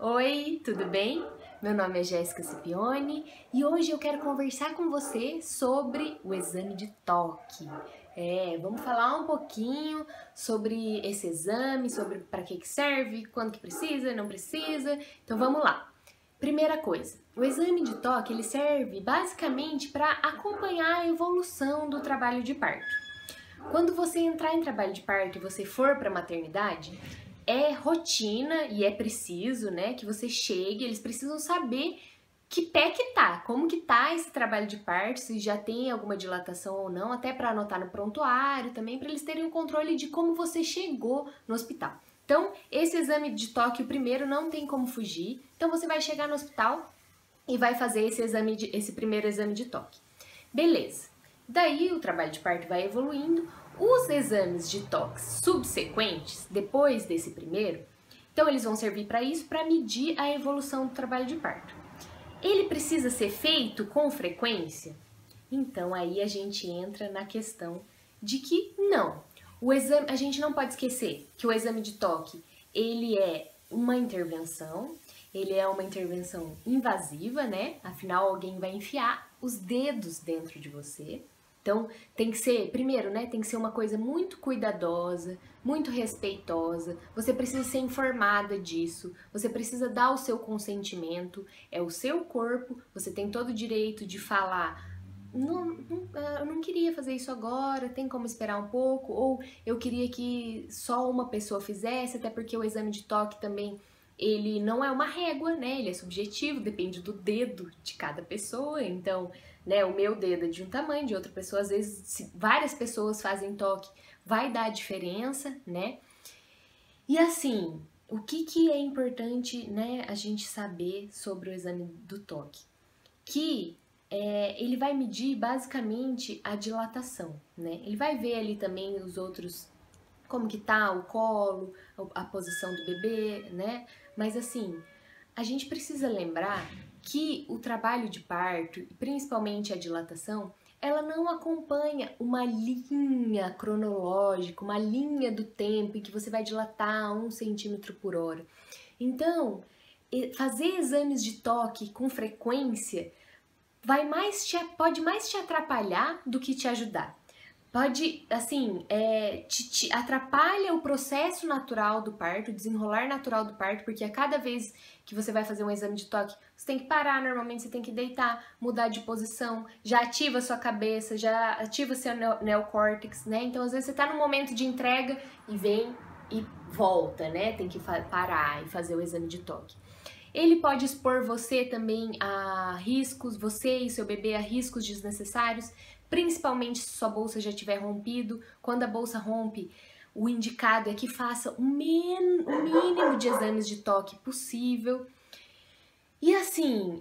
Oi, tudo bem? Meu nome é Jéssica Scipione e hoje eu quero conversar com você sobre o exame de toque. Vamos falar um pouquinho sobre esse exame, sobre para que serve, quando que precisa, não precisa. Então vamos lá. Primeira coisa, o exame de toque ele serve basicamente para acompanhar a evolução do trabalho de parto. Quando você entrar em trabalho de parto e você for para a maternidade, é rotina e é preciso, né, que você chegue, eles precisam saber que pé que tá, como que tá esse trabalho de parto, se já tem alguma dilatação ou não, até para anotar no prontuário também, para eles terem um controle de como você chegou no hospital. Então, esse exame de toque, o primeiro, não tem como fugir. Então, você vai chegar no hospital e vai fazer esse primeiro exame de toque. Beleza. Daí, o trabalho de parto vai evoluindo. Os exames de toque subsequentes, depois desse primeiro, então eles vão servir para isso, para medir a evolução do trabalho de parto. Ele precisa ser feito com frequência? Então aí a gente entra na questão de que não. O exame, a gente não pode esquecer que o exame de toque, ele é uma intervenção, ele é uma intervenção invasiva, né? Afinal, alguém vai enfiar os dedos dentro de você. Então, tem que ser, primeiro, né, tem que ser uma coisa muito cuidadosa, muito respeitosa, você precisa ser informada disso, você precisa dar o seu consentimento, é o seu corpo, você tem todo o direito de falar, eu não queria fazer isso agora, tem como esperar um pouco, ou eu queria que só uma pessoa fizesse, até porque o exame de toque também, ele não é uma régua, né, ele é subjetivo, depende do dedo de cada pessoa, então, né, o meu dedo é de um tamanho, de outra pessoa, às vezes, se várias pessoas fazem toque, vai dar diferença, né? E assim, o que é importante, né, a gente saber sobre o exame do toque? Que ele vai medir basicamente a dilatação, né? Ele vai ver ali também os outros, como que tá o colo, a posição do bebê, né? Mas assim, a gente precisa lembrar que o trabalho de parto, e principalmente a dilatação, ela não acompanha uma linha cronológica, uma linha do tempo em que você vai dilatar 1 centímetro por hora. Então, fazer exames de toque com frequência pode mais te atrapalhar do que te ajudar. Pode, assim, te atrapalha o processo natural do parto, o desenrolar natural do parto, porque a cada vez que você vai fazer um exame de toque, você tem que parar, normalmente você tem que deitar, mudar de posição, já ativa a sua cabeça, já ativa seu neocórtex, né? Então, às vezes você tá num momento de entrega e vem e volta, né? Tem que parar e fazer o exame de toque. Ele pode expor você também a riscos, você e seu bebê a riscos desnecessários, principalmente se sua bolsa já tiver rompido. Quando a bolsa rompe, o indicado é que faça o mínimo de exames de toque possível. E assim,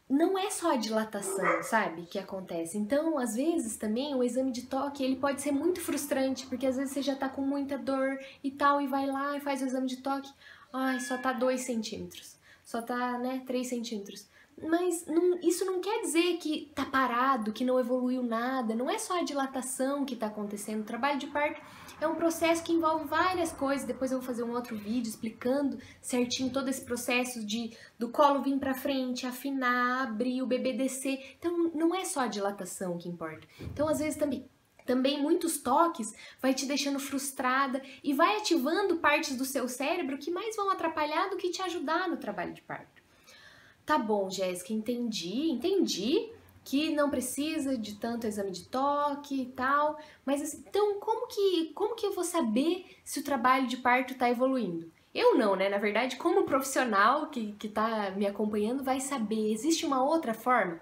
não é só a dilatação, sabe, que acontece. Então, às vezes também o exame de toque, ele pode ser muito frustrante, porque às vezes você já tá com muita dor e tal, e vai lá e faz o exame de toque. Ai, só tá 2 centímetros, só tá, né, 3 centímetros. Mas isso não quer dizer que tá parado, que não evoluiu nada, não é só a dilatação que tá acontecendo. O trabalho de parto é um processo que envolve várias coisas, depois eu vou fazer um outro vídeo explicando certinho todo esse processo do colo vir pra frente, afinar, abrir, o bebê descer. Então não é só a dilatação que importa. Então às vezes também muitos toques vai te deixando frustrada e vai ativando partes do seu cérebro que mais vão atrapalhar do que te ajudar no trabalho de parto. Tá bom, Jéssica, entendi que não precisa de tanto exame de toque e tal, mas assim, então como que eu vou saber se o trabalho de parto tá evoluindo? Eu não, né? Na verdade, como profissional que tá me acompanhando vai saber. Existe uma outra forma?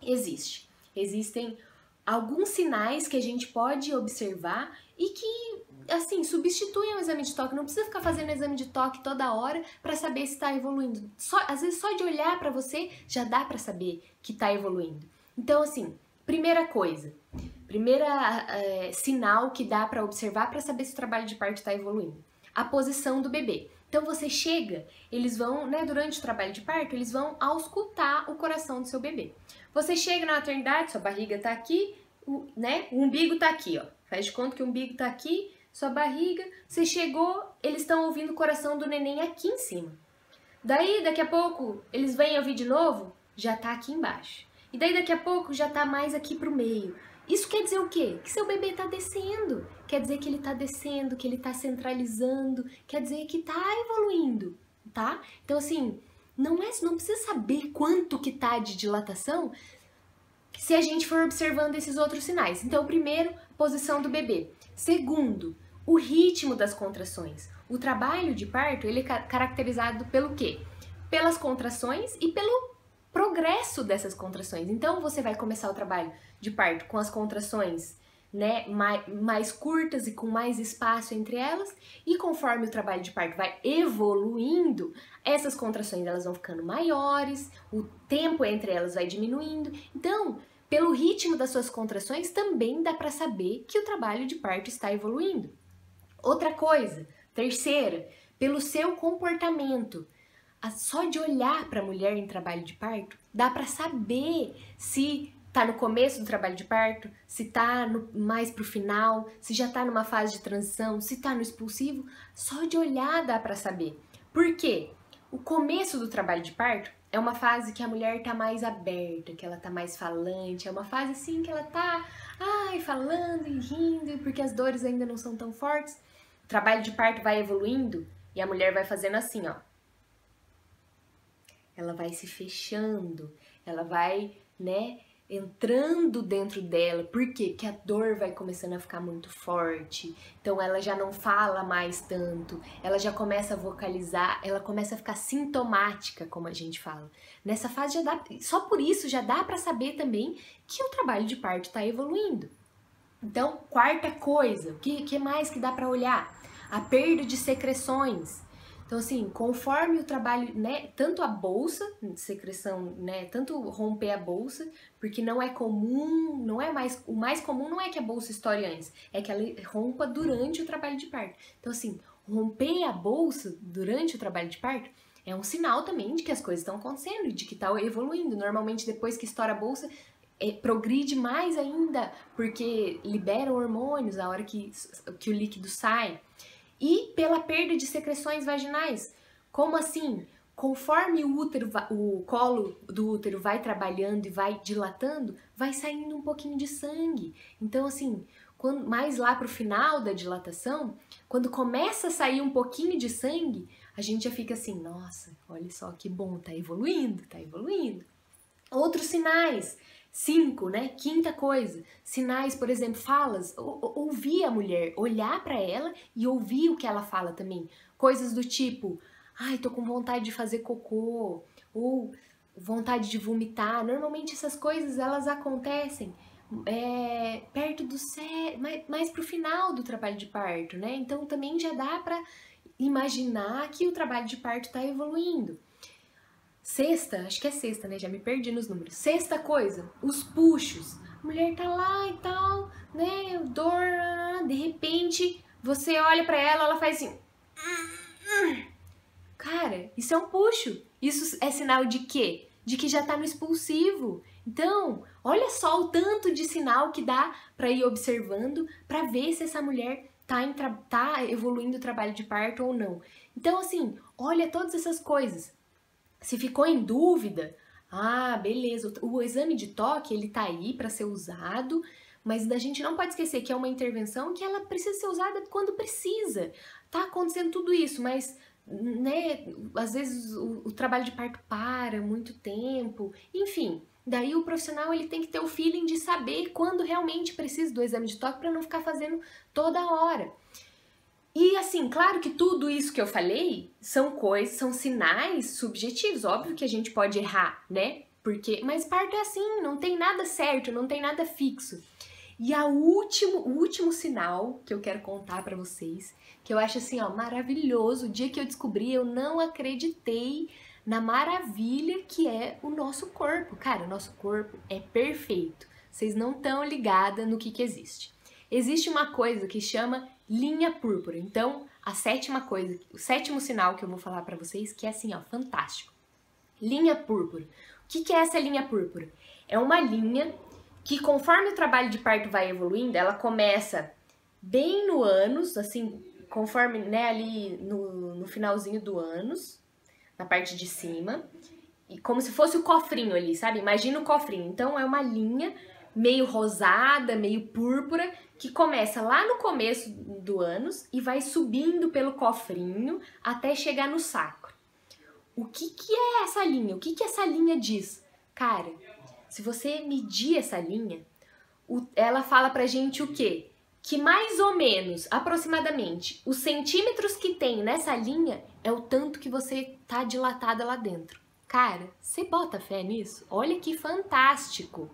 Existe. Existem alguns sinais que a gente pode observar e que, assim, substituem o exame de toque. Não precisa ficar fazendo exame de toque toda hora para saber se está evoluindo. Às vezes, só de olhar para você já dá para saber que está evoluindo. Então, assim, primeira sinal que dá para observar para saber se o trabalho de parto está evoluindo. A posição do bebê. Então você chega, eles vão, né, durante o trabalho de parto, eles vão auscultar o coração do seu bebê. Você chega na maternidade, sua barriga tá aqui, né, o umbigo tá aqui, ó. Faz de conta que o umbigo tá aqui, sua barriga, você chegou, eles estão ouvindo o coração do neném aqui em cima. Daí, daqui a pouco, eles vêm ouvir de novo, já tá aqui embaixo. E daí, daqui a pouco, já tá mais aqui pro meio. Isso quer dizer o quê? Que seu bebê tá descendo. Quer dizer que ele tá descendo, que ele tá centralizando, quer dizer que tá evoluindo, tá? Então, assim, não precisa saber quanto que tá de dilatação se a gente for observando esses outros sinais. Então, primeiro, posição do bebê. Segundo, o ritmo das contrações. O trabalho de parto, ele é caracterizado pelo quê? Pelas contrações e pelo progresso dessas contrações. Então, você vai começar o trabalho de parto com as contrações, né, mais curtas e com mais espaço entre elas, e conforme o trabalho de parto vai evoluindo, essas contrações elas vão ficando maiores, o tempo entre elas vai diminuindo. Então, pelo ritmo das suas contrações, também dá para saber que o trabalho de parto está evoluindo. Outra coisa, terceira, pelo seu comportamento. Só de olhar para a mulher em trabalho de parto, dá para saber se tá no começo do trabalho de parto, se tá mais pro final, se já tá numa fase de transição, se tá no expulsivo. Só de olhar dá para saber. Por quê? O começo do trabalho de parto é uma fase que a mulher tá mais aberta, que ela tá mais falante, é uma fase assim que ela tá, falando e rindo, porque as dores ainda não são tão fortes. O trabalho de parto vai evoluindo e a mulher vai fazendo assim, ó. Ela vai se fechando, ela vai, né, entrando dentro dela. Por quê? Porque a dor vai começando a ficar muito forte. Então ela já não fala mais tanto, ela já começa a vocalizar, ela começa a ficar sintomática, como a gente fala. Nessa fase já dá, só por isso já dá para saber também que o trabalho de parto está evoluindo. Então, quarta coisa, o que mais que dá para olhar? A perda de secreções. Então, assim, conforme o trabalho, né, tanto a bolsa de secreção, né, tanto romper a bolsa, porque não é comum, o mais comum não é que a bolsa estoure antes, é que ela rompa durante o trabalho de parto. Então, assim, romper a bolsa durante o trabalho de parto é um sinal também de que as coisas estão acontecendo, de que está evoluindo. Normalmente, depois que estoura a bolsa, progride mais ainda, porque libera hormônios a hora que o líquido sai. E pela perda de secreções vaginais. Como assim? Conforme o colo do útero vai trabalhando e vai dilatando, vai saindo um pouquinho de sangue. Então, assim, mais lá pro final da dilatação, quando começa a sair um pouquinho de sangue, a gente já fica assim, nossa, olha só que bom, tá evoluindo, tá evoluindo. Outros sinais. 5, né? Quinta coisa, sinais, por exemplo, falas, ouvir a mulher, olhar para ela e ouvir o que ela fala também. Coisas do tipo, tô com vontade de fazer cocô, ou vontade de vomitar. Normalmente essas coisas, elas acontecem perto do mais pro final do trabalho de parto, né? Então também já dá para imaginar que o trabalho de parto está evoluindo. Sexta, acho que é sexta, né? Já me perdi nos números. Sexta coisa, os puxos. A mulher tá lá e tal, né? Dor, de repente você olha pra ela, ela faz assim. Cara, isso é um puxo. Isso é sinal de quê? De que já tá no expulsivo. Então, olha só o tanto de sinal que dá pra ir observando pra ver se essa mulher tá evoluindo o trabalho de parto ou não. Então, assim, olha todas essas coisas. Se ficou em dúvida, beleza, o exame de toque, ele tá aí para ser usado, mas a gente não pode esquecer que é uma intervenção que ela precisa ser usada quando precisa. Tá acontecendo tudo isso, mas, né, às vezes o trabalho de parto para muito tempo, enfim. Daí o profissional, ele tem que ter o feeling de saber quando realmente precisa do exame de toque para não ficar fazendo toda hora. E assim, claro que tudo isso que eu falei são sinais subjetivos, óbvio que a gente pode errar, né? Mas parto é assim, não tem nada certo, não tem nada fixo. E o último sinal que eu quero contar pra vocês, que eu acho assim, ó, maravilhoso, o dia que eu descobri, eu não acreditei na maravilha que é o nosso corpo. Cara, o nosso corpo é perfeito. Vocês não estão ligadas no que existe. Existe uma coisa que chama linha púrpura. Então, a sétima coisa, o sétimo sinal que eu vou falar pra vocês, que é assim, ó, fantástico. Linha púrpura. O que é essa linha púrpura? É uma linha que, conforme o trabalho de parto vai evoluindo, ela começa bem no ânus, assim, conforme, né, ali no finalzinho do ânus, na parte de cima, e como se fosse o cofrinho ali, sabe? Imagina o cofrinho. Então é uma linha meio rosada, meio púrpura, que começa lá no começo do ânus e vai subindo pelo cofrinho até chegar no sacro. O que é essa linha? O que essa linha diz? Cara, se você medir essa linha, ela fala pra gente o quê? Que mais ou menos, aproximadamente, os centímetros que tem nessa linha é o tanto que você tá dilatada lá dentro. Cara, você bota fé nisso? Olha que fantástico!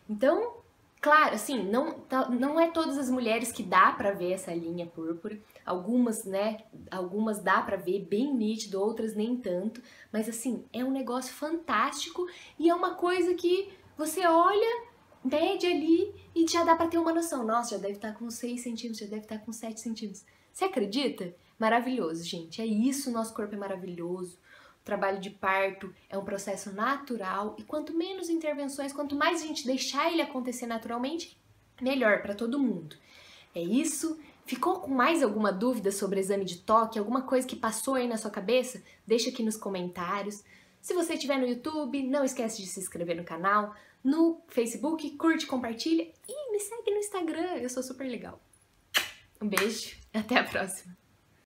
Então, claro, assim, não é todas as mulheres que dá pra ver essa linha púrpura. Algumas, né, algumas dá pra ver bem nítido, outras nem tanto. Mas, assim, é um negócio fantástico e é uma coisa que você olha, mede ali e já dá pra ter uma noção. Nossa, já deve estar com 6 centímetros, já deve estar com 7 centímetros. Você acredita? Maravilhoso, gente. É isso, nosso corpo é maravilhoso. O trabalho de parto é um processo natural e quanto menos intervenções, quanto mais a gente deixar ele acontecer naturalmente, melhor para todo mundo. É isso. Ficou com mais alguma dúvida sobre exame de toque? Alguma coisa que passou aí na sua cabeça? Deixa aqui nos comentários. Se você estiver no YouTube, não esquece de se inscrever no canal. No Facebook, curte, compartilha e me segue no Instagram. Eu sou super legal. Um beijo, até a próxima.